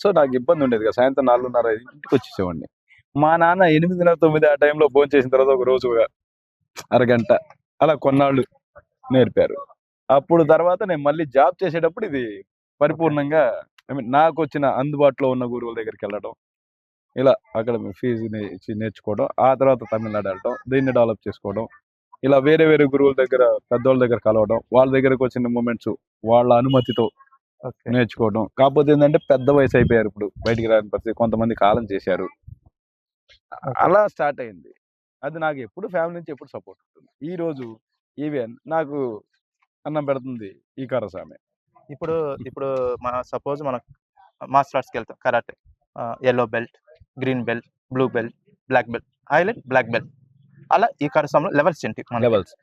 సో నాకు ఇబ్బంది ఉండేది కదా, సాయంత్రం 4:30-5 ఇంటికి వచ్చేసేవాడిని. మా నాన్న 8-9 ఆ టైంలో భోజనం చేసిన తర్వాత ఒక రోజుగా అరగంట అలా కొన్నాళ్ళు నేర్పారు. అప్పుడు తర్వాత నేను మళ్ళీ జాబ్ చేసేటప్పుడు ఇది పరిపూర్ణంగా నాకు వచ్చిన అందుబాటులో ఉన్న గురువుల దగ్గరికి వెళ్ళడం, ఇలా అక్కడ ఫీజు నేర్చుకోవడం, ఆ తర్వాత తమిళనాడు వెళ్ళడం, దీన్ని డెవలప్ చేసుకోవడం, ఇలా వేరే వేరే గురువుల దగ్గర పెద్దోళ్ళ దగ్గర కలవడం, వాళ్ళ దగ్గరకు వచ్చిన మూమెంట్స్ వాళ్ళ అనుమతితో నేర్చుకోవడం. కాకపోతే ఏంటంటే పెద్ద వయసు అయిపోయారు, ఇప్పుడు బయటికి రాని పరిస్థితి, కొంతమంది కాలం చేశారు, అలా స్టార్ట్ అయింది. అది నాకు ఎప్పుడు ఫ్యామిలీ నుంచి ఎప్పుడు సపోర్ట్ ఉంటుంది. ఈ రోజు ఈవెన్ నాకు అన్నం పెడుతుంది ఈ కరసామె. ఇప్పుడు మన సపోజ్ మనం మార్షల్ ఆర్ట్స్కి వెళ్తాం, karate, yellow belt, green belt, blue belt, black belt, highlight black belt, అలా ఈ కరసంలో లెవెల్స్ ఏంటి? Levels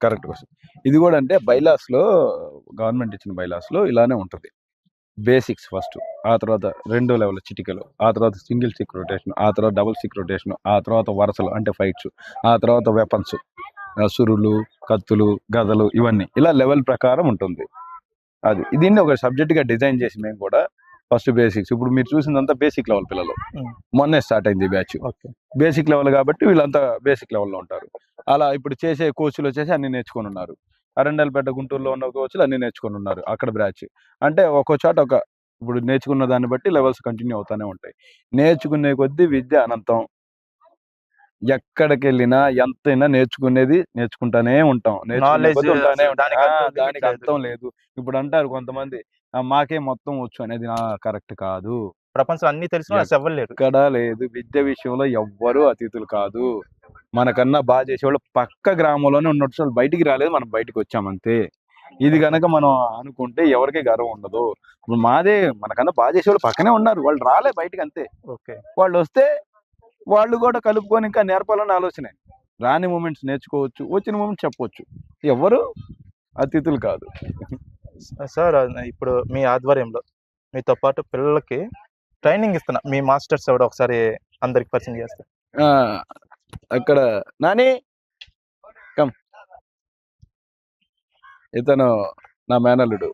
correct question. ఇది కూడా అంటే బైలాస్ లో, గవర్నమెంట్ ఇచ్చిన బైలాస్ లో ఇలానే ఉంటుంది. బేసిక్స్ ఫస్ట్, ఆ తర్వాత 2వ లెవెల్ చిటికలు, ఆ తర్వాత సింగిల్ సిక్ రొటేషన్, ఆ తర్వాత డబుల్ సిక్ రొటేషన్, ఆ తర్వాత వరుసలు అంటే ఫైట్స్, ఆ తర్వాత వెపన్స్, సురులు, కత్తులు, గదలు, ఇవన్నీ ఇలా లెవెల్ ప్రకారం ఉంటుంది. అది దీన్ని ఒక సబ్జెక్ట్ గా డిజైన్ చేసి మేము కూడా ఫస్ట్ బేసిక్స్, ఇప్పుడు మీరు చూసిందంతా బేసిక్ లెవెల్ పిల్లలు, మొన్నే స్టార్ట్ అయింది బ్యాచ్. బేసిక్ లెవెల్ కాబట్టి వీళ్ళంతా బేసిక్ లెవెల్లో ఉంటారు. అలా ఇప్పుడు చేసే కోచ్లు వచ్చేసి అన్ని నేర్చుకొని ఉన్నారు. అరండల్పేట గుంటూరులో ఉన్న కోచ్లు అన్ని నేర్చుకొని ఉన్నారు అక్కడ బ్రాంచ్. అంటే ఒక్కో చోట ఇప్పుడు నేర్చుకున్న దాన్ని బట్టి లెవెల్స్ కంటిన్యూ అవుతానే ఉంటాయి. నేర్చుకునే కొద్దీ విద్య అనంతం, ఎక్కడికి వెళ్ళినా ఎంతైనా నేర్చుకుంటానే ఉంటాం, దానికి అర్థం లేదు. ఇప్పుడు అంటారు కొంతమంది, మాకే మొత్తం వచ్చు అనేది కరెక్ట్ కాదు. ప్రపంచం అన్ని తెలిసిన ఎవ్వలేరు, ఇక్కడ లేదు. విద్య విషయంలో ఎవ్వరూ అతిథులు కాదు. మనకన్నా బాగా చేసేవాళ్ళు పక్క గ్రామంలోనే ఉన్నట్టు, వాళ్ళు బయటికి రాలేదు, మనం బయటకు వచ్చామంతే. ఇది కనుక మనం అనుకుంటే ఎవరికి గర్వం ఉండదు. ఇప్పుడు మాదే, మనకన్నా బాగా చేసేవాళ్ళు పక్కనే ఉన్నారు, వాళ్ళు రాలే బయటికి అంతే. ఓకే, వాళ్ళు వస్తే వాళ్ళు కూడా కలుపుకొని ఇంకా నేర్పాలని ఆలోచనే. రాని మూమెంట్స్ నేర్చుకోవచ్చు, వచ్చిన మూమెంట్స్ చెప్పవచ్చు. ఎవరు అతిథులు కాదు. సార్ ఇప్పుడు మీ ఆధ్వర్యంలో మీతో పాటు పిల్లలకి ట్రైనింగ్ ఇస్తున్నా మీ మాస్టర్స్ ఎవడో ఒకసారి అందరికి పరిచయం చేస్తారు. ఆ, అక్కడ నాని కమ్, ఇతను నా మేనల్లుడు.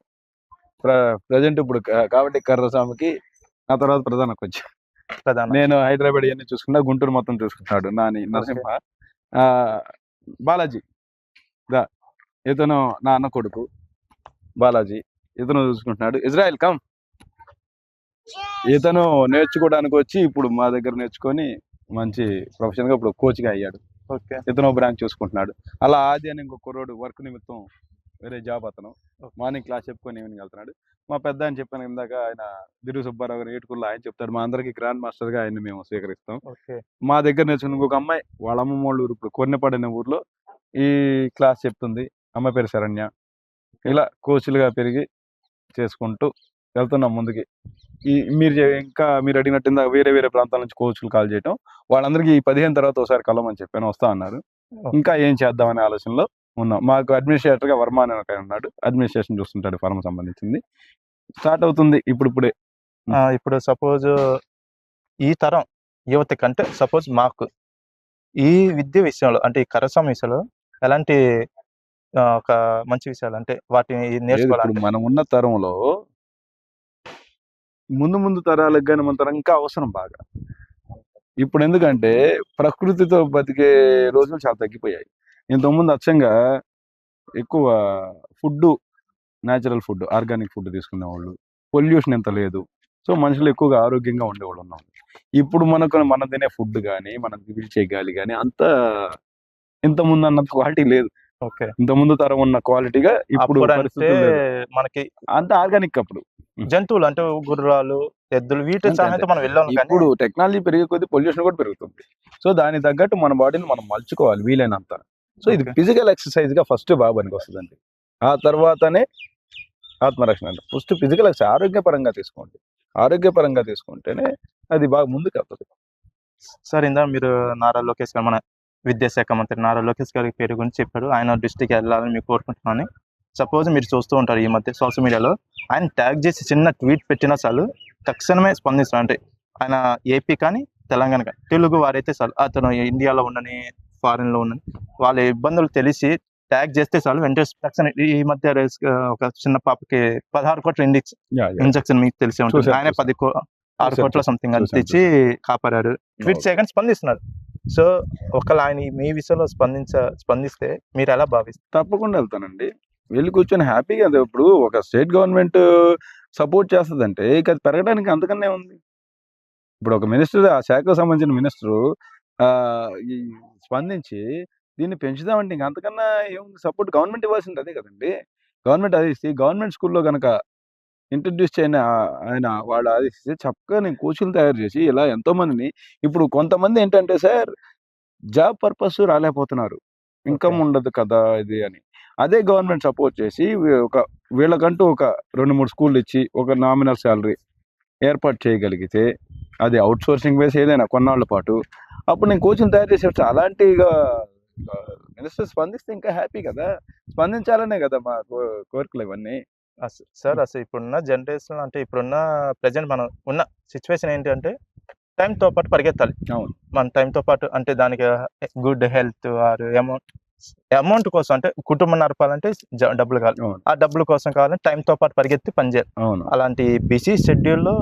ప్రజెంట్ ఇప్పుడు కాబట్టి కర్రస్వామికి నా తర్వాత ప్రధాన కోచ్. ప్రధాన నేను హైదరాబాద్ ఇవన్నీ చూసుకున్నా, గుంటూరు మొత్తం చూసుకుంటున్నాడు నాని నరసింహ. బాలాజీ దా, ఇతను నా అన్న కొడుకు బాలాజీ, ఇతను చూసుకుంటున్నాడు. ఇజ్రాయెల్ కమ్, ఇతను నేర్చుకోవడానికి వచ్చి ఇప్పుడు మా దగ్గర నేర్చుకొని మంచి ప్రొఫెషనల్ గా ఇప్పుడు కోచ్ గా అయ్యాడు. ఓకే. ఇతను బ్రాంచ్ చూసుకుంటున్నాడు. అలా ఆది అని ఇంకో కుర్రోడు వర్క్ నిమిత్తం వేరే జాబ్, అతను మార్నింగ్ క్లాస్ చెప్పుకొని ఈవినింగ్ వెళ్తున్నాడు. మా పెద్ద అని చెప్పాను ఇందాక, ఆయన దిరు సుబ్బారావు గారు ఏటుకుల్లో ఆయన చెప్తాడు. మా అందరికి గ్రాండ్ మాస్టర్ గా ఆయన్ని మేము స్వీకరిస్తాం. మా దగ్గర నేర్చుకున్న ఇంకొక అమ్మాయి, వాళ్ళ అమ్మమ్మ వాళ్ళ ఊరు ఇప్పుడు కొన్నపడిన ఊర్లో ఈ క్లాస్ చెప్తుంది. అమ్మాయి పేరు శరణ్య. ఇలా కోచ్లుగా పెరిగి చేసుకుంటూ వెళ్తున్నాం ముందుకి. మీరు అడిగినట్టు వేరే వేరే ప్రాంతాల నుంచి కోచ్లు కాల్ చేయటం, వాళ్ళందరికీ 15 తర్వాత ఒకసారి కలవమని చెప్పాను, వస్తా అన్నారు. ఇంకా ఏం చేద్దామనే ఆలోచనలో ఉన్నాం. మాకు అడ్మినిస్ట్రేటర్ గా వర్మ అనే ఒక ఉన్నాడు, అడ్మినిస్ట్రేషన్ చూస్తుంటాడు, ఫార్మ్ సంబంధించింది. స్టార్ట్ అవుతుంది ఇప్పుడే. ఇప్పుడు సపోజ్ ఈ తరం యువతకి అంటే సపోజ్ మాకు ఈ విద్య విషయంలో అంటే ఈ కరస్వామి విషయంలో ఎలాంటి ఒక మంచి విషయాలు అంటే వాటిని నేర్చుకోవాలి. మనం ఉన్న తరంలో ముందు తరాలకు కానీ మన తరం ఇంకా అవసరం బాగా. ఇప్పుడు ఎందుకంటే ప్రకృతితో బతికే రోజులు చాలా తగ్గిపోయాయి. ఇంతకుముందు అచ్చంగా ఎక్కువ food, natural food, organic food తీసుకునేవాళ్ళు. పొల్యూషన్ ఎంత లేదు. సో మనుషులు ఎక్కువగా ఆరోగ్యంగా ఉండేవాళ్ళు ఉన్నాం. ఇప్పుడు మనం తినే ఫుడ్ కానీ, మనం పీల్చే గాలి కానీ అంత ఇంతకుముందు అన్నంత క్వాలిటీ లేదు. ఇంతకుముందు తరం ఉన్న క్వాలిటీగా ఇప్పుడు మనకి అంత ఆర్గానిక్. అప్పుడు జంతువులు అంటే గుర్రాలు, ఎద్దులు, వీటి సహాయంతో మనం వెళ్ళాము. ఇప్పుడు టెక్నాలజీ పెరిగే కొద్దీ పొల్యూషన్ కూడా పెరుగుతుంది. సో దానికి తగ్గట్టు మన బాడీని మనం మలుచుకోవాలి వీలైనంత. సో ఇది ఫిజికల్ ఎక్సర్సైజ్ గా ఫస్ట్ బాగా పనికి వస్తుందండి. ఆ తర్వాతనే ఆత్మరక్షణ. ఫస్ట్ ఫిజికల్ ఎక్సర్సైజ్ ఆరోగ్యపరంగా తీసుకోండి. ఆరోగ్యపరంగా తీసుకుంటేనే అది బాగా ముందుకు వెళ్తుంది. సార్ ఇందా మీరు నారా లోకేష్ గారు, మన విద్యాశాఖ మంత్రి నారా లోకేష్ గారి పేరు గురించి చెప్పారు. ఆయన డిస్ట్రిక్ట్ వెళ్ళాలని మీకు కోరుకుంటున్నాను. సపోజ్ మీరు చూస్తూ ఉంటారు ఈ మధ్య సోషల్ మీడియాలో, ఆయన ట్యాగ్ చేసి చిన్న ట్వీట్ పెట్టినా చాలు తక్షణమే స్పందిస్తారు. అంటే ఆయన ఏపీ కానీ తెలంగాణ కానీ తెలుగు వారైతే చాలు, అతను ఇండియాలో ఉండని ఫారిన్లో ఉండని వాళ్ళ ఇబ్బందులు తెలిసి ట్యాగ్ చేస్తే చాలు వెంటనే తక్షణ. ఈ మధ్య ఒక చిన్న పాపకి 16 కోట్ల ఇంజెక్షన్ మీకు తెలిసే ఉంటుంది. ఆయన 6 కోట్ల సంథింగ్ అని తెచ్చి కాపాడారు. ట్వీట్ చేయగానే స్పందిస్తున్నారు. సో ఒకవేళ ఆయన మీ విషయంలో స్పందిస్తే మీరు ఎలా భావిస్తారు? తప్పకుండా వెళ్తానండి. వెళ్ళి కూర్చొని హ్యాపీగా. ఇప్పుడు ఒక స్టేట్ గవర్నమెంట్ సపోర్ట్ చేస్తుందంటే ఇక అది పెరగడానికి అంతకన్నా ఉంది. ఇప్పుడు ఒక మినిస్టర్, ఆ శాఖకు సంబంధించిన మినిస్టరు స్పందించి దీన్ని పెంచుదామంటే ఇంక అంతకన్నా ఏముంది? సపోర్ట్ గవర్నమెంట్ ఇవ్వాల్సింది అదే కదండి. గవర్నమెంట్ ఆదేశిస్తే, గవర్నమెంట్ స్కూల్లో కనుక ఇంట్రడ్యూస్ చేయని ఆయన వాళ్ళు ఆదేశిస్తే చక్కగా నేను కోచ్లు తయారు చేసి ఇలా ఎంతో మందిని. ఇప్పుడు కొంతమంది ఏంటంటే సార్ జాబ్ పర్పస్ రాలేకపోతున్నారు, ఇన్కమ్ ఉండదు కదా ఇది అని. అదే గవర్నమెంట్ సపోర్ట్ చేసి వీళ్ళకంటూ ఒక 2-3 స్కూళ్ళు ఇచ్చి ఒక నామినల్ శాలరీ ఏర్పాటు చేయగలిగితే, అది అవుట్ సోర్సింగ్ బేస్ ఏదైనా కొన్నాళ్ళ పాటు, అప్పుడు నేను కోచ్ని తయారు చేసేవచ్చు. అలాంటి మినిస్టర్ స్పందిస్తే ఇంకా హ్యాపీ కదా. స్పందించాలనే కదా మా కోరికలు ఇవన్నీ. సార్ అసలు ఇప్పుడున్న జనరేషన్ అంటే ఇప్పుడున్న ప్రజెంట్ మనం ఉన్న సిచ్యువేషన్ ఏంటంటే టైంతో పాటు పరిగెత్తాలి. అవును, మన టైంతో పాటు అంటే దానికి గుడ్ హెల్త్ ఆర్ అమౌంట్ కోసం, అంటే కుటుంబం నడపాలంటే డబ్బులు కావాలి. ఆ డబ్బుల కోసం కావాలంటే టైంతో పాటు పరిగెత్తి పనిచేయాలి. అలాంటి బిజీ షెడ్యూల్లో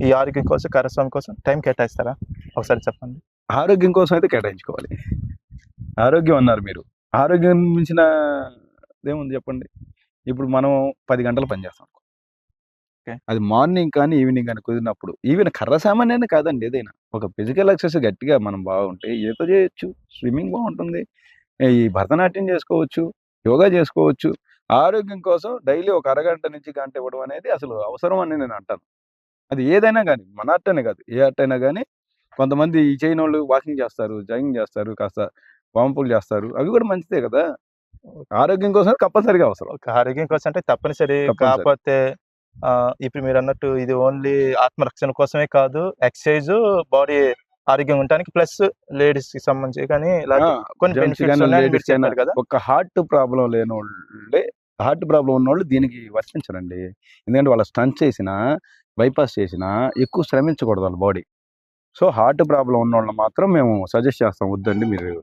ఈ ఆరోగ్యం కోసం, కరస్వామి కోసం టైం కేటాయిస్తారా? ఒకసారి చెప్పండి. ఆరోగ్యం కోసం అయితే కేటాయించుకోవాలి. ఆరోగ్యం అన్నారు మీరు, ఆరోగ్యం మించిన ఏముంది చెప్పండి. ఇప్పుడు మనం 10 గంటలు పనిచేస్తాం, అది మార్నింగ్ కానీ ఈవినింగ్ కానీ కుదిరినప్పుడు. ఈవెన్ కర్రసామాన్యాన్ని కాదండి, ఏదైనా ఒక ఫిజికల్ ఎక్సర్సైజ్ గట్టిగా మనం బాగుంటే ఈత చేయొచ్చు, స్విమ్మింగ్ బాగుంటుంది, ఈ భరతనాట్యం చేసుకోవచ్చు, యోగా చేసుకోవచ్చు. ఆరోగ్యం కోసం డైలీ ఒక అరగంట నుంచి గంట ఇవ్వడం అనేది అసలు అవసరం అని నేను అంటాను. అది ఏదైనా కానీ, మన ఆర్ట్ అనే కాదు, ఏ ఆర్ట్ అయినా కానీ. కొంతమంది ఈ చేయని వాళ్ళు వాకింగ్ చేస్తారు, జాగింగ్ చేస్తారు, కాస్త వాంపులు చేస్తారు, అవి కూడా మంచిదే కదా. ఆరోగ్యం కోసం కంపల్సరీగా అవసరం. ఆరోగ్యం కోసం అంటే తప్పనిసరి. కాకపోతే ఇప్పుడు మీరు అన్నట్టు ఇది ఓన్లీ ఆత్మరక్షణ కోసమే కాదు, ఎక్సర్సైజ్ బాడీ ఆరోగ్యంగా ఉండడానికి, ప్లస్ లేడీస్ కి సంబంధించి కానీ కొన్ని జెంట్స్ బెనిఫిట్స్ కానీ ఉన్నాయని మీరు లేడీస్ అయినా చెప్పారు కదా. ఒక హార్ట్ ప్రాబ్లం లేని వాళ్ళే, హార్ట్ ప్రాబ్లం ఉన్నోళ్ళు దీనికి వర్తించరండి. ఎందుకంటే వాళ్ళ స్టంట్ చేసినా బైపాస్ చేసినా ఎక్కువ శ్రమించకూడదు వాళ్ళ బాడీ. సో హార్ట్ ప్రాబ్లం ఉన్న వాళ్ళని మాత్రం మేము సజెస్ట్ చేస్తాం, వద్దండి మీరు,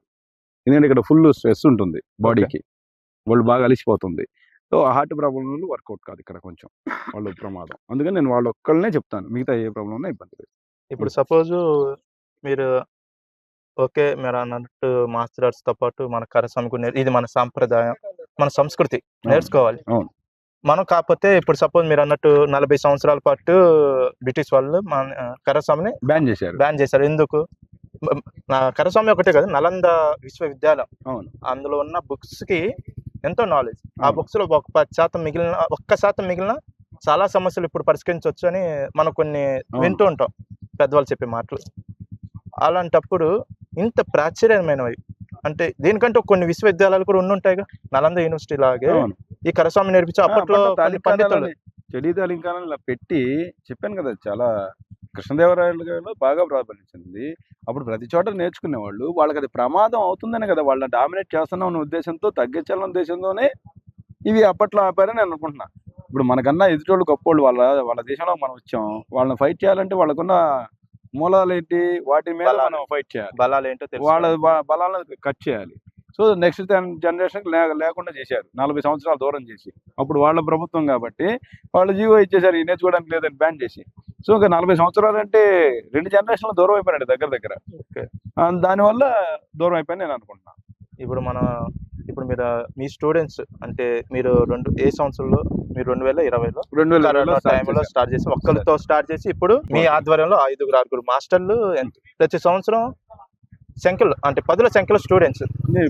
ఎందుకంటే ఇక్కడ ఫుల్ స్ట్రెస్ ఉంటుంది బాడీకి, వాళ్ళు బాగా అలిసిపోతుంది. సో హార్ట్ ప్రాబ్లం వాళ్ళు వర్కౌట్ కాదు ఇక్కడ, కొంచెం వాళ్ళు ప్రమాదం. అందుకని నేను వాళ్ళు ఒక్కళ్ళనే చెప్తాను, మిగతా ఏ ప్రాబ్లం ఉన్నా ఇబ్బంది లేదు. ఇప్పుడు సపోజ్ మీరు ఓకే మీరు అన్నట్టు మార్షల్ ఆర్ట్స్ తో పాటు మన కరసంకు ఇది మన సాంప్రదాయం, మన సంస్కృతి నేర్చుకోవాలి అవును. మనం. కాకపోతే ఇప్పుడు సపోజ్ మీరు అన్నట్టు 40 సంవత్సరాల పాటు బ్రిటిష్ వాళ్ళు మన కరసాంని బ్యాన్ చేశారు. ఎందుకు? కరస్వామి ఒకటే కదా, నలంద విశ్వవిద్యాలయం, అవును, అందులో ఉన్న బుక్స్ కి ఎంతో నాలెడ్జ్. ఆ బుక్స్ లో 1% మిగిలిన 1% మిగిలిన చాలా సమస్యలు ఇప్పుడు పరిష్కరించవచ్చు అని మనం కొన్ని వింటూ ఉంటాం పెద్దవాళ్ళు చెప్పే మాటలు. అలాంటప్పుడు ఇంత ప్రాచుర్యమైనవి అంటే దీనికంటే కొన్ని విశ్వవిద్యాలయాలు కూడా ఉండుంటాయిగా, నలంద యూనివర్సిటీ లాగే ఈ కరస్వామి నేర్పించే అప్పట్లో పండితులు చలిత అలంకారం ఇలా పెట్టి చెప్పాను కదా, చాలా కృష్ణదేవరాయలు గారు బాగా ప్రారంభించింది. అప్పుడు ప్రతి చోట నేర్చుకునేవాళ్ళు, వాళ్ళకి అది ప్రమాదం అవుతుందనే కదా వాళ్ళని డామినేట్ చేస్తున్నాం అనే ఉద్దేశంతో, తగ్గించాలనే ఉద్దేశంతోనే ఇవి అప్పట్లో ఆపారని నేను అనుకుంటున్నా. ఇప్పుడు మనకన్నా ఎదుటోళ్ళు గొప్పోళ్ళు, వాళ్ళ దేశంలో మనం వచ్చాం, వాళ్ళని ఫైట్ చేయాలంటే వాళ్ళకున్న మూలాలు ఏంటి, వాటి మీద మనం ఫైట్ చేయాలి, బలాలు ఏంటో వాళ్ళ బలాలను కట్ చేయాలి. సో నెక్స్ట్ జనరేషన్ లేకుండా చేశారు, 40 సంవత్సరాలు దూరం చేసి. అప్పుడు వాళ్ళ ప్రభుత్వం కాబట్టి వాళ్ళు జీవో ఇచ్చేసారు, ఈ నేర్చుకోవడానికి లేదని బ్యాన్ చేసి. సో ఇంకా 40 సంవత్సరాలు అంటే 2 జనరేషన్లు దూరం అయిపోయినాడు దగ్గర. దానివల్ల దూరం అయిపోయి నేను అనుకుంటున్నాను. ఇప్పుడు మీరు మీ స్టూడెంట్స్ అంటే మీరు ఏ సంవత్సరంలో మీరు 2020లో టైంలో స్టార్ట్ చేసి ఒక్కరితో స్టార్ట్ చేసి ఇప్పుడు మీ ఆధ్వర్యంలో 5-6 మాస్టర్లు ప్రతి సంవత్సరం సంఖ్యలో అంటే 10ల సంఖ్యలో స్టూడెంట్స్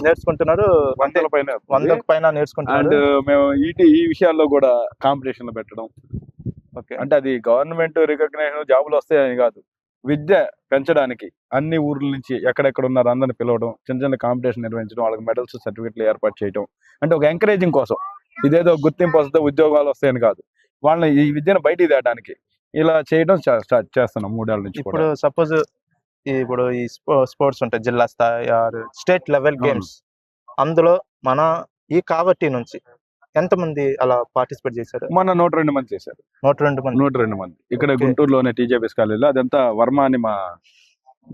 నేర్చుకుంటున్నారు, 100కు పైన నేర్చుకుంటున్నారు. అండ్ మేము ఈ విషయాల్లో కూడా కాంపిటీషన్లు పెట్టడం, అంటే అది గవర్నమెంట్ రికగ్నేషన్ జాబులు వస్తాయని కాదు, విద్య పెంచడానికి అన్ని ఊర్ల నుంచి ఎక్కడెక్కడ ఉన్నారు అందరిని పిలవడం, చిన్న కాంపిటీషన్ నిర్వహించడం, వాళ్ళకి మెడల్స్ సర్టిఫికెట్లు ఏర్పాటు చేయడం, అంటే ఒక ఎంకరేజింగ్ కోసం. ఇదేదో గుర్తింపు వస్తే ఉద్యోగాలు వస్తాయని కాదు, వాళ్ళని ఈ విద్యను బయటికి తేయడానికి ఇలా చేయడం స్టార్ట్ చేస్తున్నాం 3 ఏళ్ల నుంచి. ఇప్పుడు సపోజ్ ఇప్పుడు ఈ స్పోర్ట్స్ ఉంటాయి, జిల్లా స్థాయి స్టేట్ లెవెల్ గేమ్స్, అందులో మన ఈ కావటి నుంచి ఎంతమంది అలా పార్టిసిపేట్ చేశారు? మన 102 మంది చేశారు. 102 మంది ఇక్కడ గుంటూరులోనే టీజేపీఎస్ కాలేజీలో. అదంతా వర్మ అని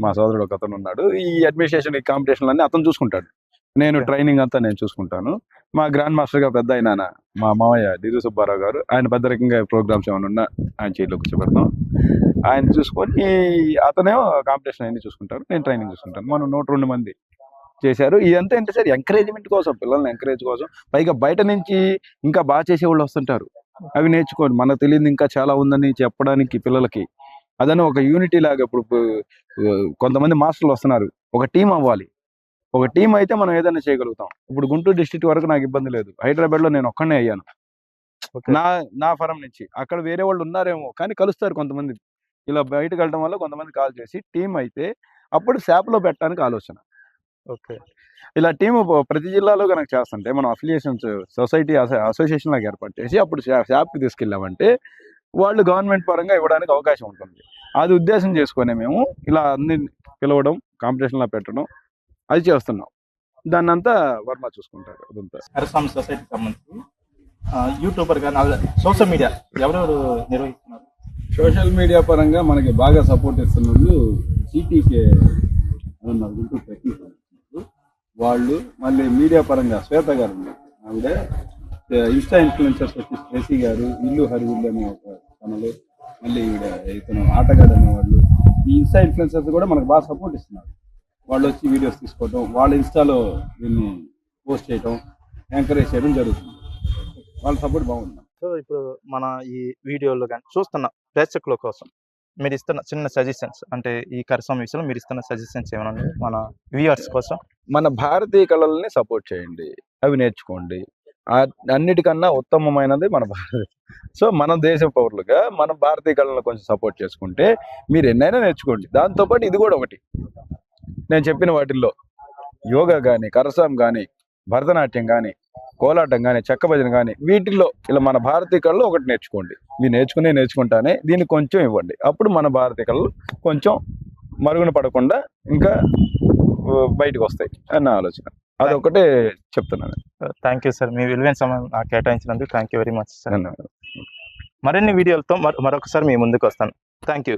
మా సోదరుడు ఒక అతను ఉన్నాడు, ఈ అడ్మినిస్ట్రేషన్ ఈ కాంపిటీషన్లు అన్ని అతను చూసుకుంటాడు, నేను ట్రైనింగ్ అంతా నేను చూసుకుంటాను. మా గ్రాండ్ మాస్టర్ గా పెద్ద అయినా మా మామయ్య డిరు సుబ్బారావు గారు, ఆయన పెద్ద రకంగా ప్రోగ్రామ్స్ ఏమైనా ఉన్నా ఆయన చేతిలో కూర్చోబెడతాం, ఆయన చూసుకొని అతనేమో కాంపిటీషన్ అన్ని చూసుకుంటారు, నేను ట్రైనింగ్ చూసుకుంటాను. మనం 102 మంది చేశారు. ఇదంతా ఏంటి సార్, ఎంకరేజ్మెంట్ కోసం, పిల్లల్ని ఎంకరేజ్ కోసం. పైగా బయట నుంచి ఇంకా బాగా చేసేవాళ్ళు వస్తుంటారు, అవి నేర్చుకోండి, మనకు తెలియదు ఇంకా చాలా ఉందని చెప్పడానికి పిల్లలకి. అదని ఒక యూనిటీ లాగా. ఇప్పుడు కొంతమంది మాస్టర్లు వస్తున్నారు, ఒక టీం అవ్వాలి, ఒక టీం అయితే మనం ఏదైనా చేయగలుగుతాం. ఇప్పుడు గుంటూరు డిస్ట్రిక్ట్ వరకు నాకు ఇబ్బంది లేదు, హైదరాబాద్ లో నేను ఒక్కనే అయ్యాను నా ఫరం నుంచి. అక్కడ వేరే వాళ్ళు ఉన్నారేమో కానీ కలుస్తారు కొంతమంది, ఇలా బయటకు వెళ్ళడం వల్ల కొంతమంది కాల్ చేసి టీం అయితే అప్పుడు శాప్లో పెట్టడానికి ఆలోచన. ఇలా టీము ప్రతి జిల్లాలో కనుక చేస్తుంటే మనం అఫిలియేషన్స్ సొసైటీ అసోసియేషన్ లాగా ఏర్పాటు చేసి అప్పుడు శాప్కి తీసుకెళ్ళామంటే వాళ్ళు గవర్నమెంట్ పరంగా ఇవ్వడానికి అవకాశం ఉంటుంది. అది ఉద్దేశం చేసుకునే మేము ఇలా అన్ని పిలవడం, కాంపిటీషన్లో పెట్టడం అది చేస్తున్నాం. దాన్ని అంతా వర్మ చూసుకుంటారు. అదంతా కరస్వామి సొసైటీకి సంబంధించి యూట్యూబర్ కానీ సోషల్ మీడియా ఎవరెవరు నిర్వహిస్తున్నారు? సోషల్ మీడియా పరంగా మనకి బాగా సపోర్ట్ ఇస్తున్నారు సిటీకే గుంటూరు టెక్నిక్ వాళ్ళు. మళ్ళీ మీడియా పరంగా శ్వేత గారు ఉన్నారు, ఆవిడ ఇన్స్టా ఇన్ఫ్లుయెన్సర్స్ వచ్చి శ్రేసి గారు, ఇల్లు హరివిల్లు అనే ఒక ఛానల్, మళ్ళీ ఈవిడ ఇతను ఆటగాడు అనేవాళ్ళు. ఈ ఇన్స్టా ఇన్ఫ్లుయెన్సర్స్ కూడా మనకు బాగా సపోర్ట్ ఇస్తున్నారు. వాళ్ళు వచ్చి వీడియోస్ తీసుకోవడం, వాళ్ళ ఇన్స్టాలో దీన్ని పోస్ట్ చేయడం, ఎంకరేజ్ చేయడం జరుగుతుంది. వాళ్ళ సపోర్ట్ బాగుంది. సో ఇప్పుడు మన ఈ వీడియోలో కానీ చూస్తున్న ప్రేక్షకుల కోసం మీరు ఇస్తున్న చిన్న సజెషన్స్, అంటే ఈ కరస్వామి విషయంలో మీరు ఇస్తున్న సజెషన్స్ ఏమైనా మన వ్యూవర్స్ కోసం? మన భారతీయ కళల్ని సపోర్ట్ చేయండి, అవి నేర్చుకోండి. అన్నిటికన్నా ఉత్తమమైనది మన భారత. సో మన దేశ పౌరులుగా మనం భారతీయ కళలను కొంచెం సపోర్ట్ చేసుకుంటే మీరు ఎన్నైనా నేర్చుకోండి. దాంతోపాటు ఇది కూడా ఒకటి, నేను చెప్పిన వాటిల్లో యోగా కానీ, కరస్వామి కానీ, భరతనాట్యం కానీ, కోలాటం కానీ, చెక్క భజన కానీ, వీటిల్లో ఇలా మన భారతీయ కళలు ఒకటి నేర్చుకోండి. మీరు నేర్చుకుంటానే దీన్ని కొంచెం ఇవ్వండి, అప్పుడు మన భారతీయ కళలు కొంచెం మరుగున పడకుండా ఇంకా బయటకు వస్తాయి అని నా ఆలోచన. అదొకటే చెప్తున్నాను. థ్యాంక్ యూ సార్, మీ విలువైన సమయం నాకు కేటాయించినందుకు thank you very much sir. ధన్యవాదాలు. మరిన్ని వీడియోలతో మరొకసారి మీ ముందుకు వస్తాను. Thank you.